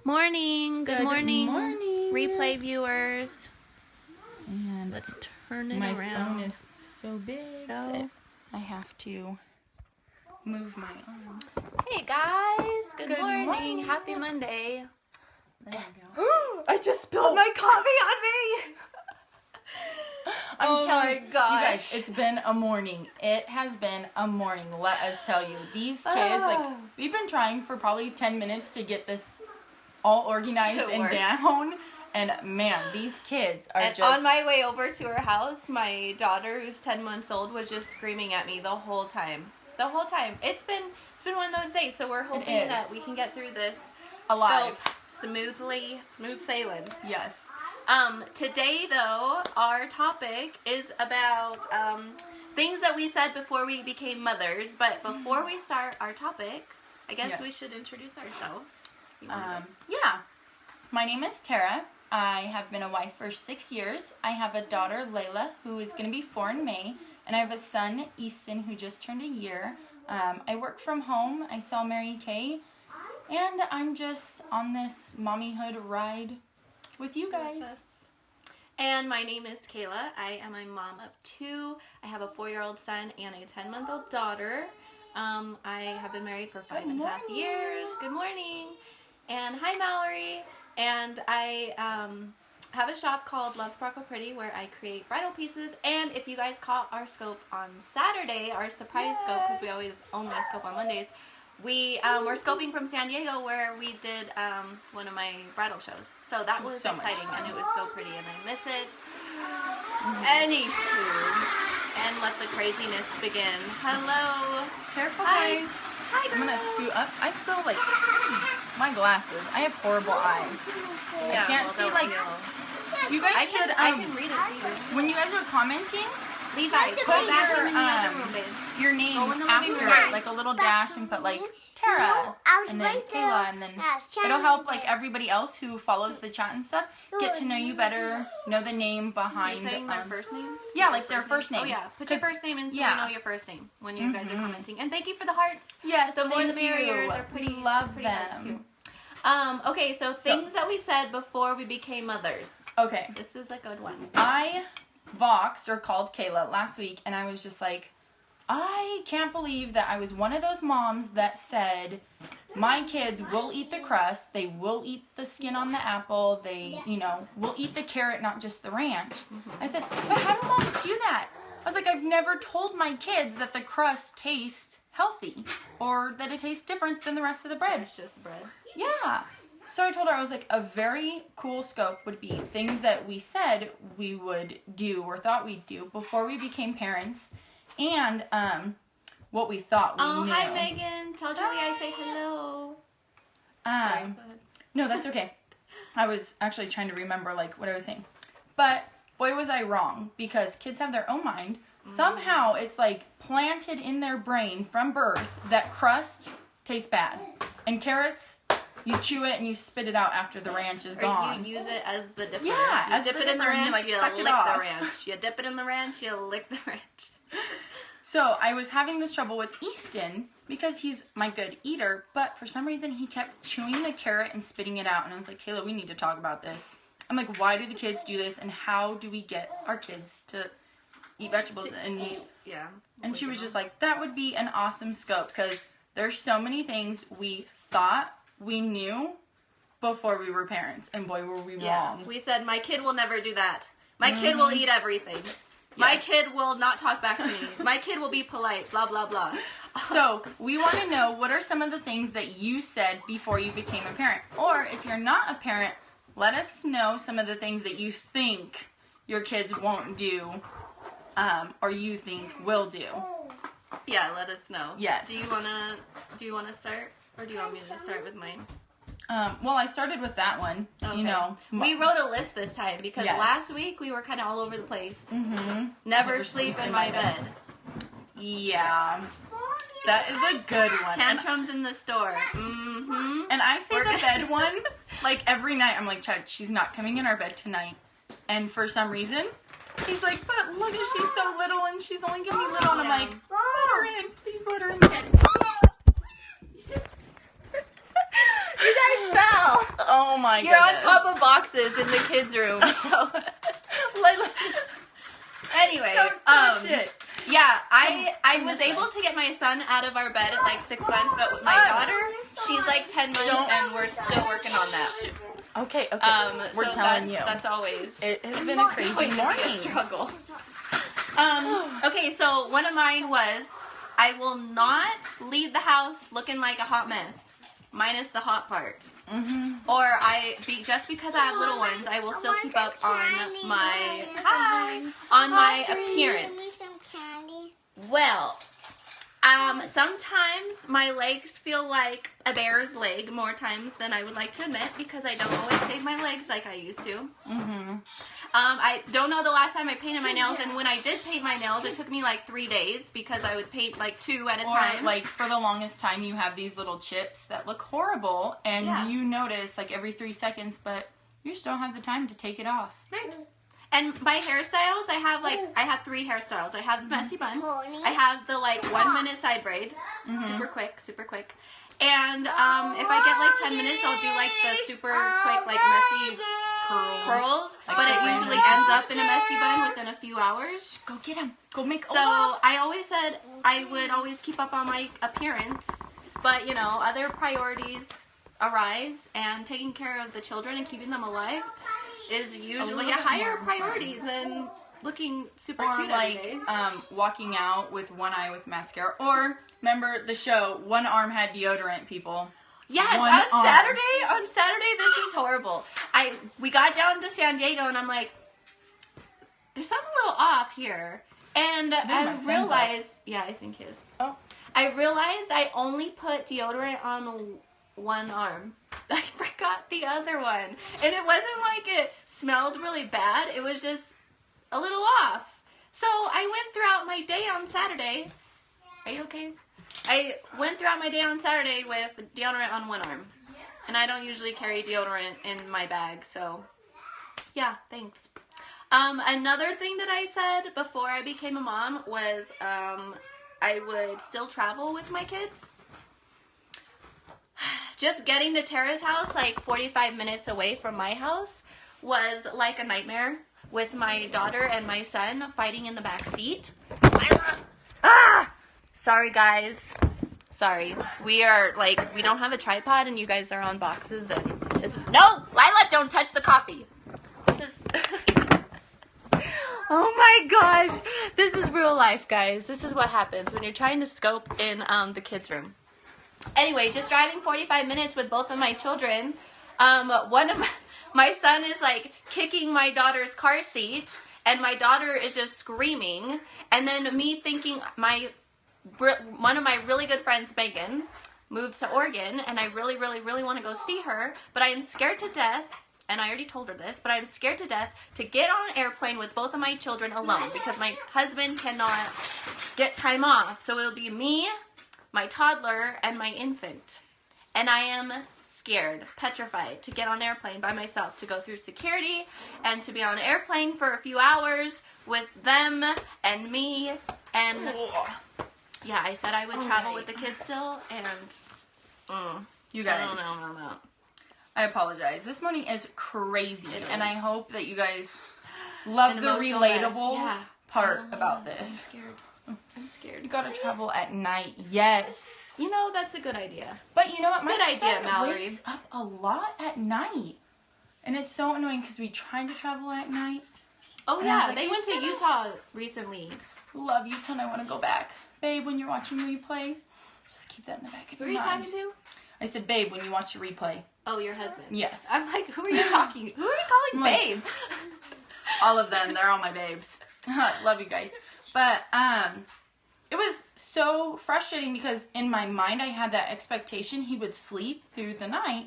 Morning. Good morning. Morning. Replay viewers. And Let's turn it my around. phone is so big that I have to move my arms. Hey guys. Good morning. morning. Happy Monday. There we go. I just spilled my coffee on me. I'm telling my you gosh. guys, it's been a morning. It has been a morning. Let us tell you. These kids, we've been trying for probably 10 minutes to get this all organized and down. And man, these kids are just... On my way over to her house, my daughter, who's 10 months old, was just screaming at me the whole time. The whole time. It's been one of those days, so we're hoping that we can get through this alive. Smooth sailing. Yes. Today, though, our topic is about things that we said before we became mothers. But before we start our topic, I guess we should introduce ourselves. Yeah. My name is Tara. I have been a wife for 6 years. I have a daughter, Layla, who is going to be 4 in May. And I have a son, Easton, who just turned a year. I work from home. I sell Mary Kay. And I'm just on this mommyhood ride with you guys. And my name is Kayla. I am a mom of 2. I have a 4-year-old son and a 10-month-old daughter. I have been married for 5.5 years. Good morning. And hi, Mallory. And I have a shop called Love Sparkle Pretty where I create bridal pieces. And if you guys caught our scope on Saturday, our surprise scope, because we always own my scope on Mondays, we were scoping from San Diego where we did one of my bridal shows. So that was so exciting and it was so pretty and I miss it. Anywho, and let the craziness begin. Hello. Careful, Hi. guys. Hi, I'm going to scoot up. I still, my glasses. I have horrible eyes. I can't see, you guys should, I can read it to you. when you guys are commenting, Levi, put back in the other room, babe. your name Go in the after living it, room. like a little dash, and put like Tara, and then Kayla, and then it'll help like everybody else who follows the chat and stuff get to know you better, know the name behind. You're saying their first name? Yeah, like their first name. Oh yeah, put your first name in so we know your first name when you guys are commenting. And thank you for the hearts. Yes, the more the thank merrier. you. They're pretty. Love pretty them. Nice too. Okay, so things that we said before we became mothers. Okay. This is a good one. I voxed or called Kayla last week, and I was just like, I can't believe that I was one of those moms that said, my kids will eat the crust, they will eat the skin on the apple, they, will eat the carrot, not just the ranch. I said, but how do moms do that? I was like, I've never told my kids that the crust tastes healthy, or that it tastes different than the rest of the bread. It's just bread. Yeah. So I told her, I was like, a very cool scope would be things that we said we would do or thought we'd do before we became parents, and what we thought we knew. Oh, hi, Megan. Tell Julie I say hello. Sorry, go ahead. No, that's okay. I was actually trying to remember, what I was saying. But, boy, was I wrong, because kids have their own mind. Somehow, it's, planted in their brain from birth that crust tastes bad. And carrots... You chew it and you spit it out after the ranch is gone. You use it as the dipper. Yeah, you dip it in the ranch, you lick the ranch. You dip it in the ranch, you lick the ranch. So I was having this trouble with Easton because he's my good eater, but for some reason he kept chewing the carrot and spitting it out. And I was like, Kayla, we need to talk about this. I'm like, why do the kids do this, and how do we get our kids to eat vegetables and meat? Yeah. And she was just like, that would be an awesome scope, because there's so many things we thought we knew before we were parents, and boy, were we wrong. We said, my kid will never do that. My kid will eat everything. Yes. My kid will not talk back to me. My kid will be polite, blah, blah, blah. So, we want to know, what are some of the things that you said before you became a parent? Or, if you're not a parent, let us know some of the things that you think your kids won't do, or you think will do. Yeah, let us know. Yes. Do you wanna start? Or do you want me to start with mine? Well, I started with that one. Okay. We wrote a list this time because last week we were kind of all over the place. Never sleep in my bed. Yeah. That is a good one. Tantrums in the store. And I say the bed one, every night. I'm like, Chad, she's not coming in our bed tonight. And for some reason, he's like, but look, she's so little and she's only gonna be little. And I'm like, let her in. Please let her in the bed. You guys fell. Oh my You're on goodness. top of boxes in the kids' room. So anyway, yeah, I was able to get my son out of our bed at like 6 months, but with my daughter, she's like 10 months, and we're still working on that. Okay. We're so telling you. That's always. It has been a crazy morning. A struggle. Okay, so one of mine was, I will not leave the house looking like a hot mess, minus the hot part. Mm-hmm. Or just because I have little ones, I will still keep up on my appearance. Well, sometimes my legs feel like a bear's leg more times than I would like to admit because I don't always shave my legs like I used to. Mm-hmm. I don't know the last time I painted my nails, and when I did paint my nails, it took me like 3 days because I would paint like 2 at a time. Or like for the longest time, you have these little chips that look horrible, and you notice like every 3 seconds, but you just don't have the time to take it off. Right. And my hairstyles, I have 3 hairstyles. I have the messy bun. I have the like 1 minute side braid, super quick. And if I get like 10 minutes, I'll do like the super quick like messy curls, but it usually ends up in a messy bun within a few hours. Go get him. Go make. So I always said I would always keep up on my appearance, but you know, other priorities arise, and taking care of the children and keeping them alive is usually a higher priority than looking super cute every day. Walking out with one eye with mascara. Or remember the show, One Arm Had Deodorant, people. Yes, on Saturday, this is horrible. We got down to San Diego, and I'm like, there's something a little off here. And I realized, I think his. Oh. I realized I only put deodorant on one arm. I forgot the other one. And it wasn't like it smelled really bad. It was just a little off. So I went throughout my day on Saturday. Are you okay? I went throughout my day on Saturday with deodorant on one arm. And I don't usually carry deodorant in my bag, so yeah, thanks. Another thing that I said before I became a mom was I would still travel with my kids. Just getting to Tara's house, like 45 minutes away from my house, was like a nightmare with my daughter and my son fighting in the back seat. Sorry, guys. Sorry. We don't have a tripod, and you guys are on boxes, and no! Lila, don't touch the coffee! This is... Oh my gosh! This is real life, guys. This is what happens when you're trying to scope in the kids' room. Anyway, just driving 45 minutes with both of my children, my son is like kicking my daughter's car seat, and my daughter is just screaming, and then me thinking one of my really good friends, Megan, moved to Oregon, and I really, really, really want to go see her, but I am scared to death, and I already told her this, but I'm scared to death to get on an airplane with both of my children alone, because my husband cannot get time off, so it'll be me, my toddler, and my infant, and I am scared, petrified to get on an airplane by myself, to go through security, and to be on an airplane for a few hours with them, and me, and... Yeah, I said I would travel with the kids still, and you guys. No. I apologize. This morning is crazy, and I hope that you guys love the relatable part about this. I'm scared. You gotta travel at night. Yes. You know, that's a good idea. But you know what? Good idea, Mallory. Wakes up a lot at night, and it's so annoying because we tried to travel at night. Oh yeah, they went to Utah recently. Love Utah, and I want to go back. Babe, when you're watching the replay, just keep that in the back of your mind. Who are you talking to? I said, babe, when you watch your replay. Oh, your husband. Yes. I'm like, who are you talking? Who are you calling babe? All of them. They're all my babes. Love you guys. But it was so frustrating because in my mind I had that expectation he would sleep through the night,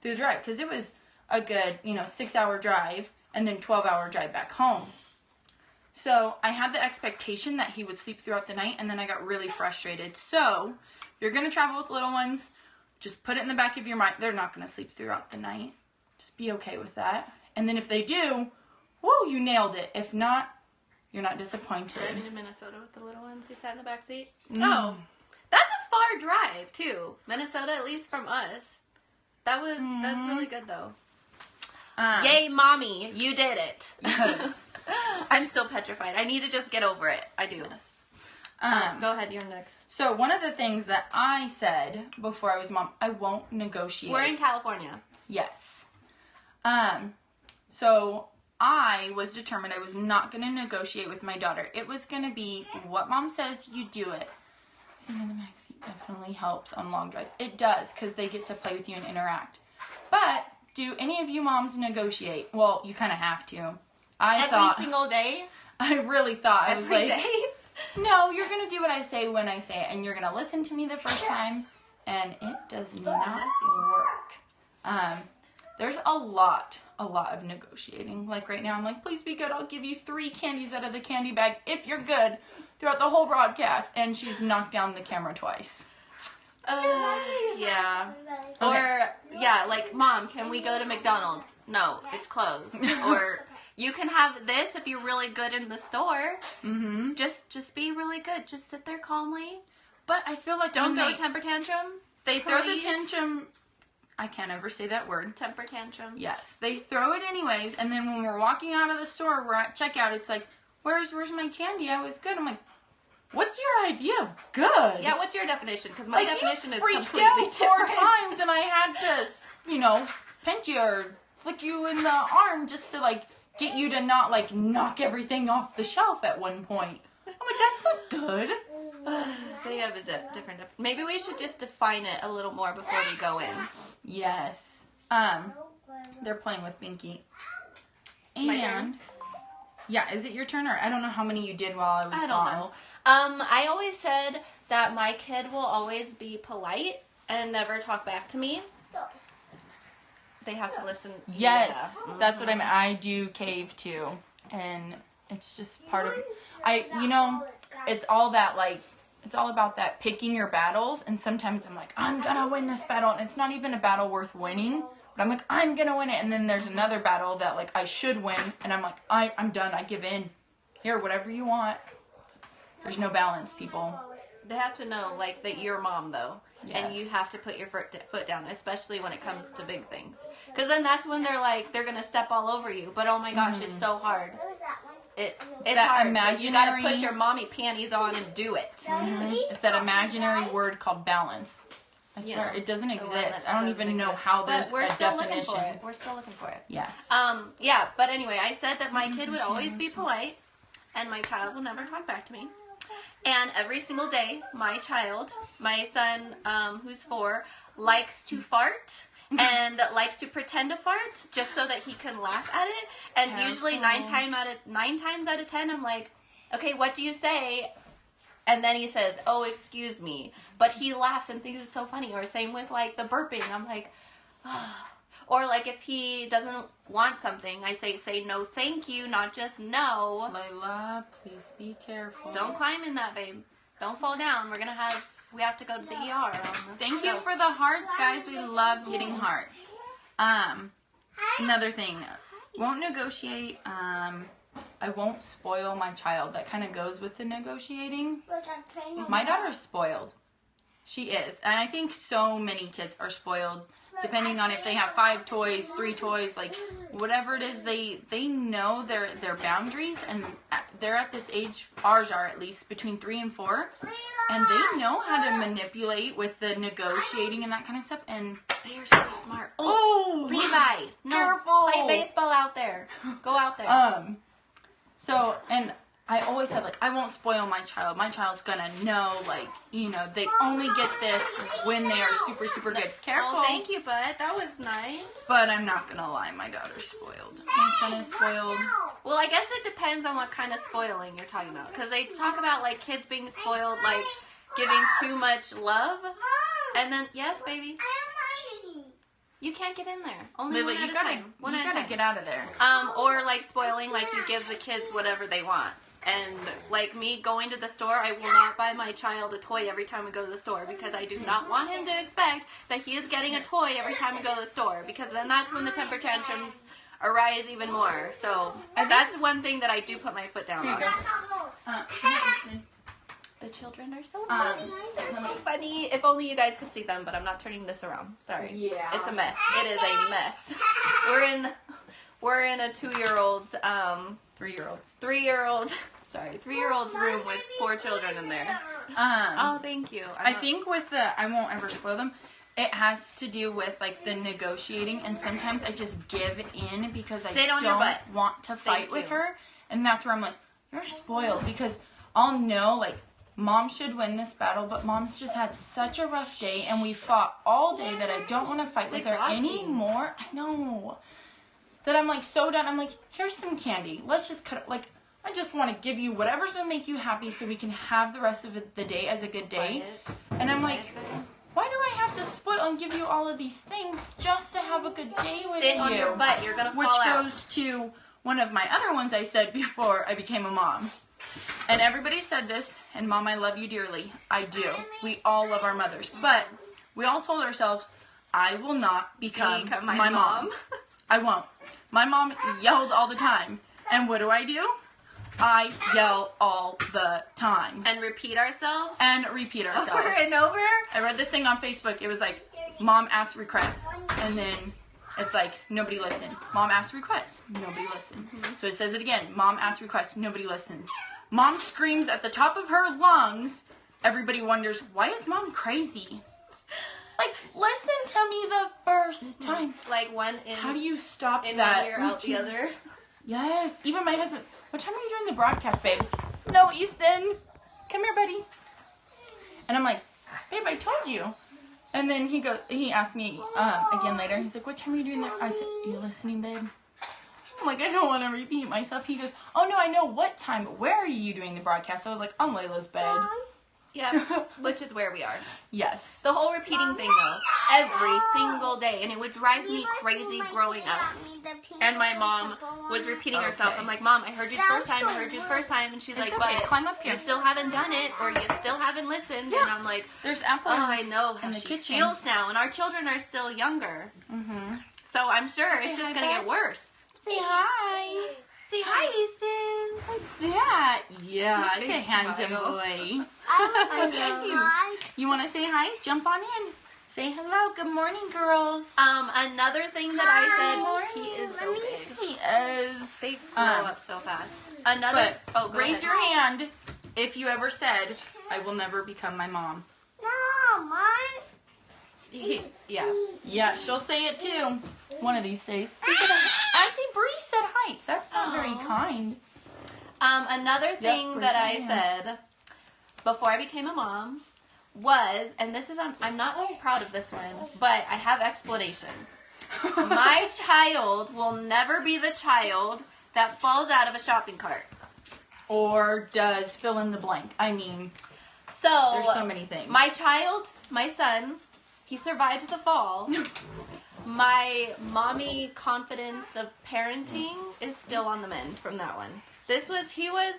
through the drive. Because it was a good, 6-hour drive and then 12-hour drive back home. So I had the expectation that he would sleep throughout the night, and then I got really frustrated. So if you're going to travel with little ones, just put it in the back of your mind. They're not going to sleep throughout the night. Just be okay with that. And then if they do, whoa, you nailed it. If not, you're not disappointed. Driving to Minnesota with the little ones, he sat in the back seat. Oh, that's a far drive, too. Minnesota, at least from us. That's really good though. Yay. Yay, mommy, you did it. Yes. I'm still petrified. I need to just get over it. I do. Yes. Go ahead, you're next. So one of the things that I said before I was mom, I won't negotiate. We're in California. Yes. So I was determined I was not going to negotiate with my daughter. It was going to be what mom says, you do it. Sitting in the backseat definitely helps on long drives. It does, because they get to play with you and interact. But do any of you moms negotiate? Well, you kind of have to. Every single day? I really thought. I was Every like, day? no, you're going to do what I say when I say it, and you're going to listen to me the first time, and it does not work. There's a lot of negotiating. Like right now, I'm like, please be good. I'll give you 3 candies out of the candy bag if you're good throughout the whole broadcast. And she's knocked down the camera twice. Yeah. Okay. Or, yeah, like, Mom, can we go to McDonald's? No, it's closed. Or, you can have this if you're really good in the store. Mm-hmm. Just be really good. Just sit there calmly. But I feel like Don't throw a temper tantrum. They throw the Please. tantrum. I can't ever say that word. Temper tantrum. Yes, they throw it anyways, and then when we're walking out of the store, we're at checkout. It's like, where's my candy? I was good. I'm like, what's your idea of good? Yeah, what's your definition? Because my definition is completely out 4 different. times, and I had to, pinch you or flick you in the arm just to get you to not knock everything off the shelf at one point. I'm like, that's not good. They have a different. Maybe we should just define it a little more before we go in. Yes. They're playing with Binky. My turn? Yeah, is it your turn, or I don't know how many you did while I was I don't gone. know. I always said that my kid will always be polite and never talk back to me. They have to listen. Yes, Yeah. that's what I do cave too, and it's just part of. It's all that it's all about that picking your battles, and sometimes I'm like, I'm gonna win this battle, and it's not even a battle worth winning. But I'm like, I'm gonna win it, and then there's another battle that I should win, and I'm like, I'm done. I give in. Here, whatever you want. There's no balance, people. They have to know that you're mom though, Yes. and you have to put your foot down, especially when it comes to big things. Because then that's when they're gonna step all over you. But oh my gosh, it's so hard. It's that hard. But you gotta imaginary- put your mommy panties on and do it. Mm-hmm. It's that imaginary word called balance. I swear, it doesn't the one exist. that I don't doesn't even know exist. how But there's we're a still definition. looking for it. We're still looking for it. Yes. Yeah, but anyway, I said that my kid would always be polite, and my child will never talk back to me. And every single day, my son, who's 4, likes to fart and likes to pretend to fart just so that he can laugh at it. And usually 9 times out of 10, I'm like, okay, what do you say? And then he says, oh, excuse me. But he laughs and thinks it's so funny. Or same with the burping. I'm like, oh. Or if he doesn't want something, I say no thank you, not just no. Layla, please be careful. Don't climb in that, babe. Don't fall down. We have to go to the ER. Thank you for the hearts, guys. We love getting hearts. Another thing, won't negotiate. I won't spoil my child. That kind of goes with the negotiating. My daughter's spoiled. She is. And I think so many kids are spoiled, depending on if they have 5 toys, 3 toys, whatever it is, they know their boundaries, and they're at this age, ours are at least, between 3 and 4, and they know how to manipulate with the negotiating and that kind of stuff, and They are so smart. oh, Levi, no, careful. play baseball out there. Go out there. So, and I always said, I won't spoil my child. My child's gonna know, they only get this when they are super, super good. Careful. Oh, thank you, bud. That was nice. But I'm not gonna lie, my daughter's spoiled. My son is spoiled. Well, I guess it depends on what kind of spoiling you're talking about. Because they talk about, kids being spoiled, giving too much love. And then, yes, baby. You can't get in there. Only one at a time. One at a time. Get out of there. Or spoiling, you give the kids whatever they want. And me going to the store, I will not buy my child a toy every time we go to the store, because I do not want him to expect that he is getting a toy every time we go to the store, because then that's when the temper tantrums arise even more. So that's one thing that I do put my foot down Here on. you go. The children are so funny. They're so funny. If only you guys could see them, but I'm not turning this around. Sorry. Yeah. It's a mess. It is a mess. We're in a 2-year-old's 3-year-old's room with 4 children in there. Oh, thank you. I think with I won't ever spoil them. It has to do with like the negotiating, and sometimes I just give in because I don't want to fight with her, and that's where I'm like, you're spoiled, because I'll know like Mom should win this battle, but Mom's just had such a rough day, and we fought all day that I don't want to fight with her anymore. I know. That I'm like so done. I'm like, here's some candy. Let's just cut it. Like, I just want to give you whatever's going to make you happy so we can have the rest of the day as a good day. And I'm like, why do I have to spoil and give you all of these things just to have a good day with you? Sit on your butt. You're going to fall out. Which goes to one of my other ones I said before I became a mom. And everybody said this, and Mom, I love you dearly. I do. We all love our mothers. But we all told ourselves, I will not become my mom. I won't. My mom yelled all the time. And what do? I yell all the time. And repeat ourselves? Over and over? I read this thing on Facebook. It was like, Mom asked requests. And then it's like, nobody listened. Mom asked requests. Nobody listened. So it says it again. Mom asked requests. Nobody listens. Mom screams at the top of her lungs. Everybody wonders, why is Mom crazy? Like, listen to me the first time. Like one in. How do you stop in that? One ear, out the other. Yes. Even my husband. What time are you doing the broadcast, babe? No, Easton. Come here, buddy. And I'm like, babe, I told you. And then he asked me again later. He's like, what time are you doing that? I said, you listening, babe? I'm like, I don't want to repeat myself. He goes, oh, no, I know what time, but where are you doing the broadcast? So I was like, on Layla's bed. Yeah, which is where we are. Yes. The whole repeating thing, though, every single day, and it would drive me crazy growing up. And my mom was repeating herself. I'm like, Mom, I heard you the first time, and she's like, but climb up here. You still haven't done it, or you still haven't listened, and I'm like, there's apple. Oh, I know how in the she kitchen. feels now, and our children are still younger. So I'm sure it's just going to get worse. Say hi. Say hi, Easton. Who's that? Yeah, it's a handsome boy. You want to say hi? Jump on in. Say hello. Good morning, girls. Another thing that I said, he is so big. He is. They grow up so fast. Another. Raise your hand if you ever said, I will never become my mom. No, Mom. Yeah. Yeah, she'll say it too. One of these days. Auntie Bree said hi. That's not very kind. Another thing that I said before I became a mom was, and this is, I'm not proud of this one, but I have explanation. My child will never be the child that falls out of a shopping cart. Or does fill in the blank. I mean, so there's so many things. My son, he survived the fall. My mommy confidence of parenting is still on the mend from that one. He was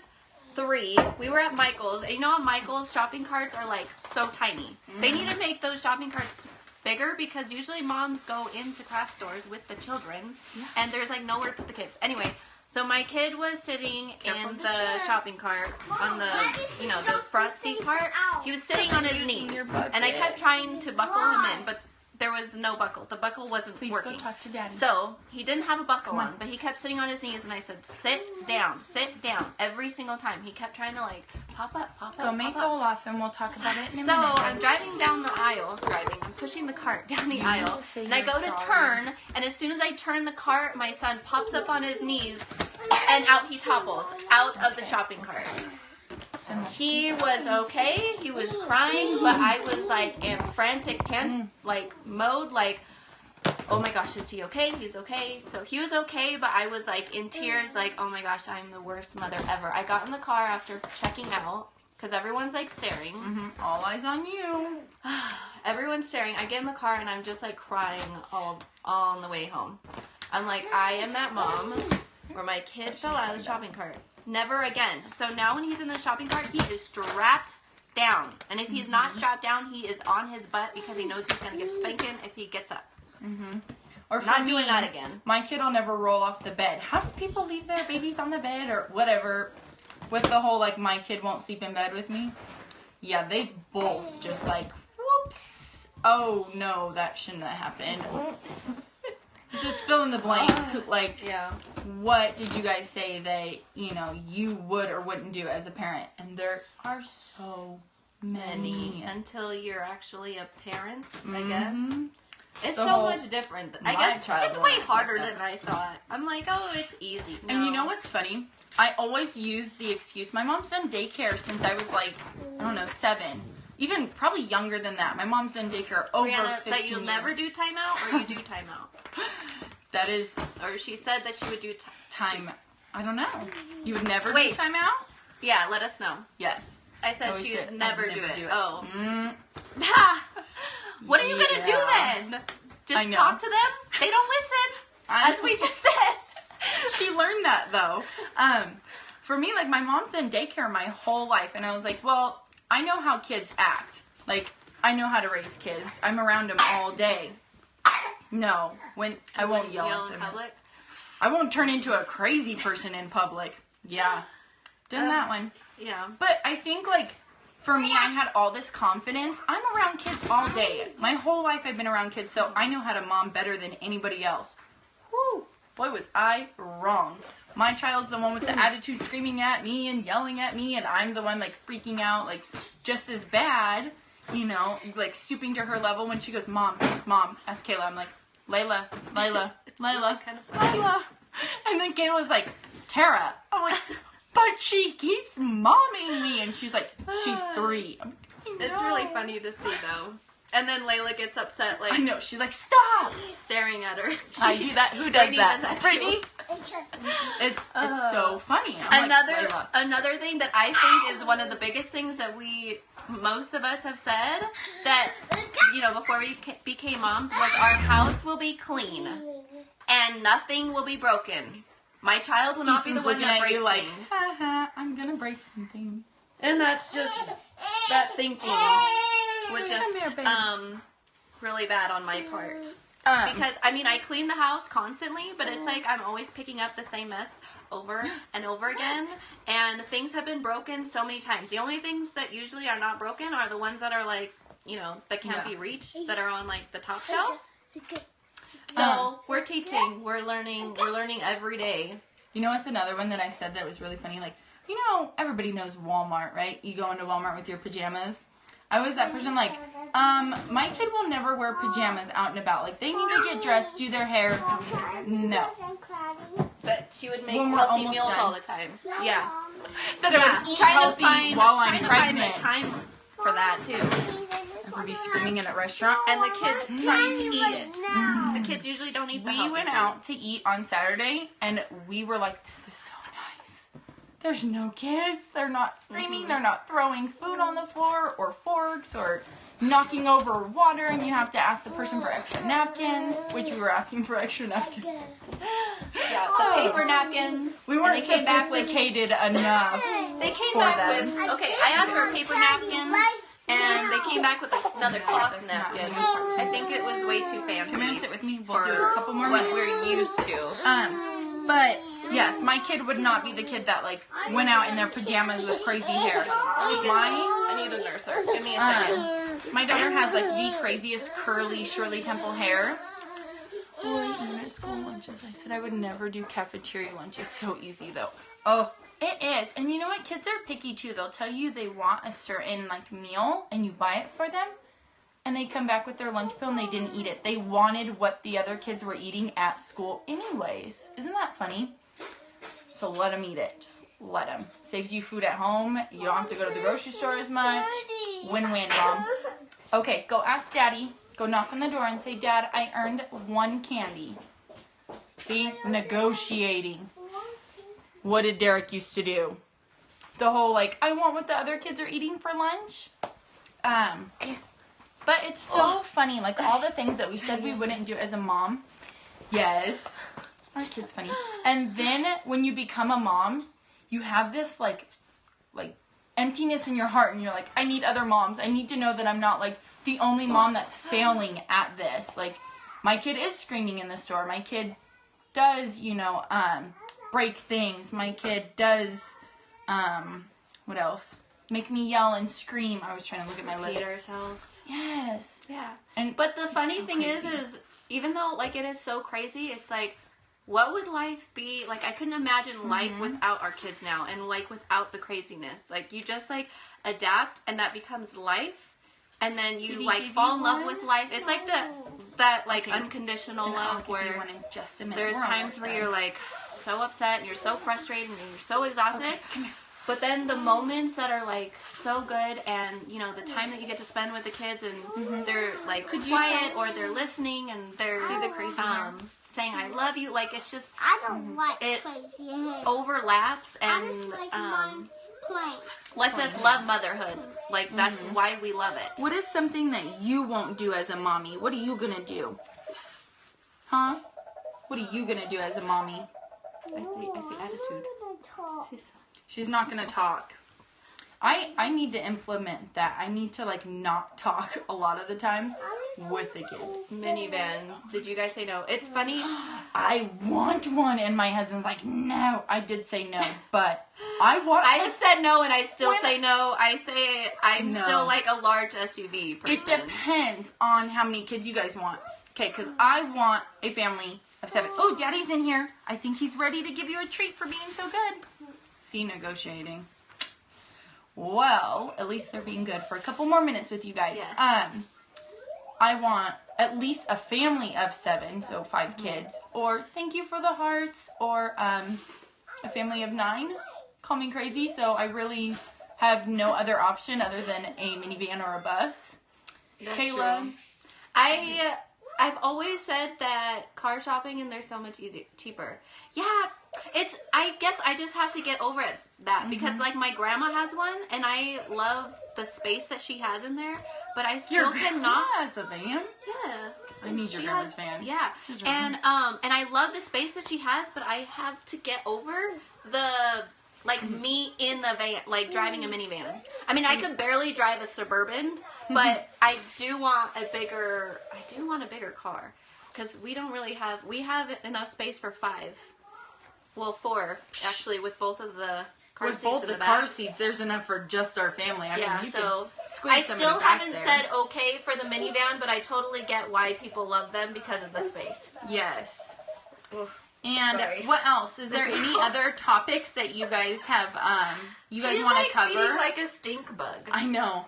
3. We were at Michael's. And you know, Michael's shopping carts are like so tiny. They need to make those shopping carts bigger because usually moms go into craft stores with the children and there's like nowhere to put the kids. Anyway, so my kid was sitting in the shopping cart on the, the front seat part. He was sitting on his knees and I kept trying to buckle him in, but there was no buckle. The buckle wasn't working. Please go talk to Daddy. So he didn't have a buckle on, but he kept sitting on his knees, and I said, sit down, every single time. He kept trying to like pop up. Go make Olaf, and we'll talk about it in a minute. So I'm driving down the aisle, I'm pushing the cart down the aisle, and I go to turn, and as soon as I turn the cart, my son pops up on his knees, and out he topples, out of the shopping cart. He was okay. He was crying, but I was like in frantic mode, like, oh my gosh, is he okay? He's okay. So he was okay, but I was like in tears, like, oh my gosh, I'm the worst mother ever. I got in the car after checking out because everyone's like staring. All eyes on you. Everyone's staring. I get in the car and I'm just like crying all on the way home. I'm like, I am that mom where my kid fell out of the shopping cart. Never again. So now when he's in the shopping cart, he is strapped down. And if he's not strapped down, he is on his butt because he knows he's going to get spanking if he gets up. Or not doing that again. My kid will never roll off the bed. How do people leave their babies on the bed or whatever with the whole, like, my kid won't sleep in bed with me? yeah, they both just like, whoops. Oh, no, that shouldn't have happened. Just fill in the blank. Like, Yeah. what did you guys say that, you know, you would or wouldn't do as a parent? And there are so many. Until you're actually a parent, I guess. It's The so whole- much different. My I guess child it's will way not harder like that. than I thought. I'm like, oh, it's easy. No. And you know what's funny? I always use the excuse. My mom's done daycare since I was like, I don't know, 7. Even probably younger than that. My mom's done daycare over Brianna, 15 that you'll years. never do timeout, or you do timeout? That is Or she said that she would do time. I don't know. You would never Wait. do timeout? Yeah, let us know. Yes. I said Always she would said, never I'd do never it. do it. Oh. Mm, What are you gonna do Yeah. then? I Just know. talk to them? They don't listen. I As we just said. She learned that though. For me, like my mom's done daycare my whole life, and I was like, well, I know how kids act. Like I know how to raise kids. I'm around them all day. No, when I won't yell at in them. public. I won't turn into a crazy person in public. Yeah, done that one. Yeah. But I think like for me, I had all this confidence. I'm around kids all day. My whole life I've been around kids, so I know how to mom better than anybody else. Whew, boy was I wrong. My child's the one with the attitude screaming at me and yelling at me, and I'm the one like freaking out, like just as bad, you know, like stooping to her level when she goes, Mom, ask Kayla. I'm like, Layla, Kind of Layla. And then Kayla's like, Tara. I'm like, but she keeps momming me. And she's like, she's 3. I'm like, It's really funny to see though. And then Layla gets upset, I like know. She's like, stop. staring at her. I do that. Who does Brittany that? does that Brittany? too. It's so funny. I'm Another like, Layla. another thing that I think is one of the biggest things that most of us have said that, you know, before we became moms was our house will be clean and nothing will be broken. My child will not be the one Looking that at you breaks like, things. haha, I'm gonna break something. And that's just, that thinking was Come here, just baby. really bad on my part. Um, Because, I mean, I clean the house constantly, but it's like I'm always picking up the same mess over and over again. And things have been broken so many times. The only things that usually are not broken are the ones that are like, you know, that can't be reached, that are on like the top shelf. So we're teaching, we're learning every day. You know what's another one that I said that was really funny? Like, you know, everybody knows Walmart, right? You go into Walmart with your pajamas. I was that person like, my kid will never wear pajamas out and about. Like, they need to get dressed, do their hair. No. But she would make When we're healthy almost meals done. all the time. Yeah. That I would eat Trying healthy to find, while I'm trying to find pregnant. the time for that too. Never be screaming in a restaurant. And the kids trying to eat it. The kids usually don't eat the We healthy went food. out to eat on Saturday, and we were like, this is so nice. There's no kids. They're not screaming. They're not throwing food on the floor or forks or knocking over water, and you have to ask the person for extra napkins, which we were asking for extra napkins. Yeah, the paper napkins. We weren't and they came back with, sophisticated enough. they came for back them. with, okay, I asked for a paper napkin, and they came back with another cloth that's not napkin. really I think it was way too Come here and fancy sit with me. We'll for do a couple more what minutes. we're used to. But yes, my kid would not be the kid that like went out in their pajamas with crazy hair. I need a nurser. Give me a second. My daughter has like the craziest curly Shirley Temple hair. Oh, even at school lunches, I said I would never do cafeteria lunch. It's so easy though. Oh, it is. And you know what? Kids are picky too. They'll tell you they want a certain like meal and you buy it for them. And they come back with their lunch bill and they didn't eat it. They wanted what the other kids were eating at school anyways. Isn't that funny? So let them eat it. Just let them. Saves you food at home. You don't have to go to the grocery store as much. Win-win, Mom. Okay, go ask Daddy. Go knock on the door and say, Dad, I earned 1 candy. See? Negotiating. What did Derek used to do? The whole, like, I want what the other kids are eating for lunch. But it's so funny, like, all the things that we said we wouldn't do as a mom. Yes. Our kid's funny. And then when you become a mom, you have this, like emptiness in your heart. And you're like, I need other moms. I need to know that I'm not, like, the only mom that's failing at this. Like, my kid is screaming in the store. My kid does, you know, break things. My kid does, what else? make me yell and scream. I was trying to look at my list. Hate ourselves. Yes. Yeah. And but the funny so thing crazy. is even though like it is so crazy, it's like, what would life be like? I couldn't imagine life without our kids now, and like without the craziness. Like you just like adapt, and that becomes life, and then you like fall in love with life. It's like that like unconditional love where one in just a minute. there's times where you're like so upset and you're so frustrated and you're so exhausted. Okay, come here. But then the moments that are like so good, and you know the time that you get to spend with the kids, and they're like quiet or they're listening and they're saying I love you, like it's just I don't like it crazy. overlaps and I just like mine plain. lets us love motherhood. Like that's why we love it. What is something that you won't do as a mommy? What are you gonna do? Huh? What are you gonna do as a mommy? I see attitude. She's not gonna talk. I need to implement that. I need to like not talk a lot of the times with the kids. Minivans. Did you guys say no? It's funny. I want one, and my husband's like, no. I did say no, but I want. I have said no, and I still say no. I say I'm No. still like a large SUV person. It depends on how many kids you guys want. Okay, because I want a family of 7. Oh, Daddy's in here. I think he's ready to give you a treat for being so good. See, negotiating. Well, at least they're being good for a couple more minutes with you guys. Yes. I want at least a family of 7, so 5 kids, or thank you for the hearts, or a family of 9. Call me crazy, so I really have no other option other than a minivan or a bus. That's Kayla. true. I've always said that car shopping and they're so much cheaper. Yeah, I guess I just have to get over that because like my grandma has one and I love the space that she has in there, but I still cannot. Has a van? Yeah. I need your grandma's van. Yeah. She's And I love the space that she has, but I have to get over the like me in the van, like driving a minivan. I mean, I could barely drive a Suburban, but I do want a bigger car because we have enough space for 5. Well, 4 actually with both of the car With seats both in the the car back. seats, there's enough for just our family. I mean, you so can squeeze I somebody still back haven't there. said okay for the minivan, but I totally get why people love them because of the space. Yes. Oof. And Sorry. what else? Is there any other topics that you guys have, you guys want to cover? She's feeding like a stink bug. I know.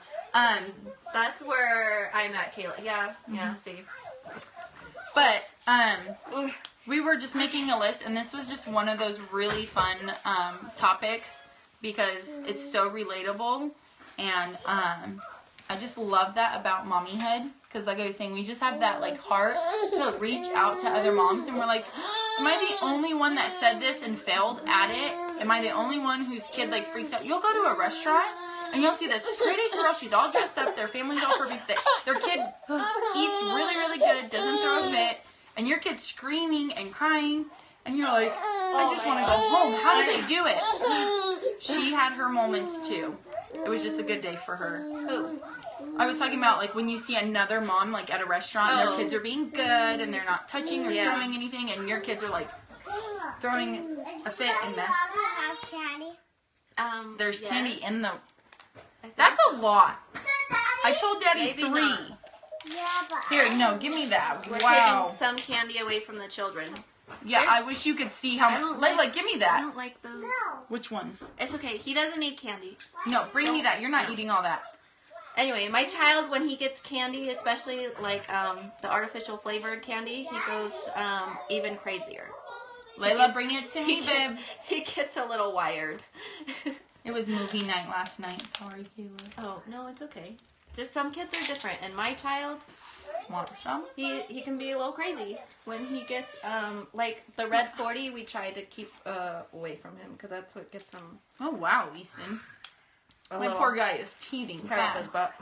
That's where I'm at, Kayla. Yeah, see. But, we were just making a list, and this was just one of those really fun, topics because it's so relatable, and, I just love that about mommyhood, because like I was saying, we just have that, like, heart to reach out to other moms, and we're like, am I the only one that said this and failed at it? Am I the only one whose kid, like, freaks out? You'll go to a restaurant, and you'll see this pretty girl, she's all dressed up, their family's all perfect, their kid eats really, really good, doesn't throw a fit, and your kid's screaming and crying, and you're like, I just want to go home. How did they do it? She had her moments, too. It was just a good day for her. Who? I was talking about, like, when you see another mom, like, at a restaurant, and their kids are being good, and they're not touching or throwing anything, and your kids are, like, throwing a fit and mess. There's candy in the... That's a lot. I told Daddy Maybe 3. not. Yeah, but Here, no, give me that. We're Wow. taking some candy away from the children. Yeah, I wish you could see how I much. don't Layla, like- give me I that. don't like those. Which ones? It's okay. He doesn't need candy. No, bring me that. You're not eating all that. Anyway, my child, when he gets candy, especially like the artificial flavored candy, he goes even crazier. Layla, bring it to me, babe. He gets a little wired. It was movie night last night. Sorry, Kayla. Oh, no, it's okay. Just some kids are different. And my child, Want some? he can be a little crazy. When he gets, like the red 40, we try to keep away from him because that's what gets him. Oh, wow, Easton. My poor guy is teething bad. But,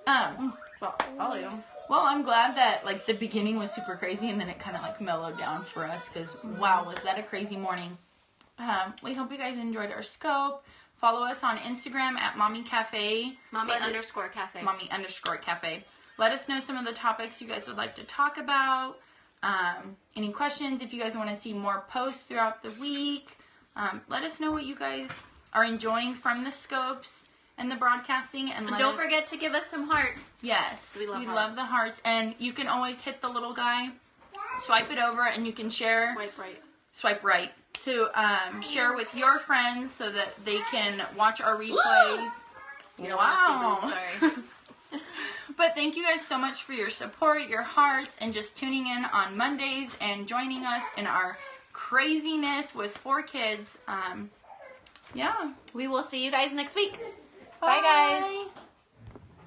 well, I'll eat him. Well, I'm glad that, like, the beginning was super crazy and then it kind of, like, mellowed down for us because, wow, was that a crazy morning. We hope you guys enjoyed our scope. Follow us on Instagram at Mommy Cafe. Mommy_cafe. Mommy_cafe. Let us know some of the topics you guys would like to talk about. Any questions, if you guys want to see more posts throughout the week. Let us know what you guys are enjoying from the scopes. and the broadcasting. And Don't forget to give us some hearts. Yes, We love love the hearts. And you can always hit the little guy, swipe it over, and you can share. Swipe right to share with your friends so that they can watch our replays. You don't want to see boobs, sorry. But thank you guys so much for your support, your hearts, and just tuning in on Mondays and joining us in our craziness with 4 kids. Yeah. We will see you guys next week. Bye, Bye guys.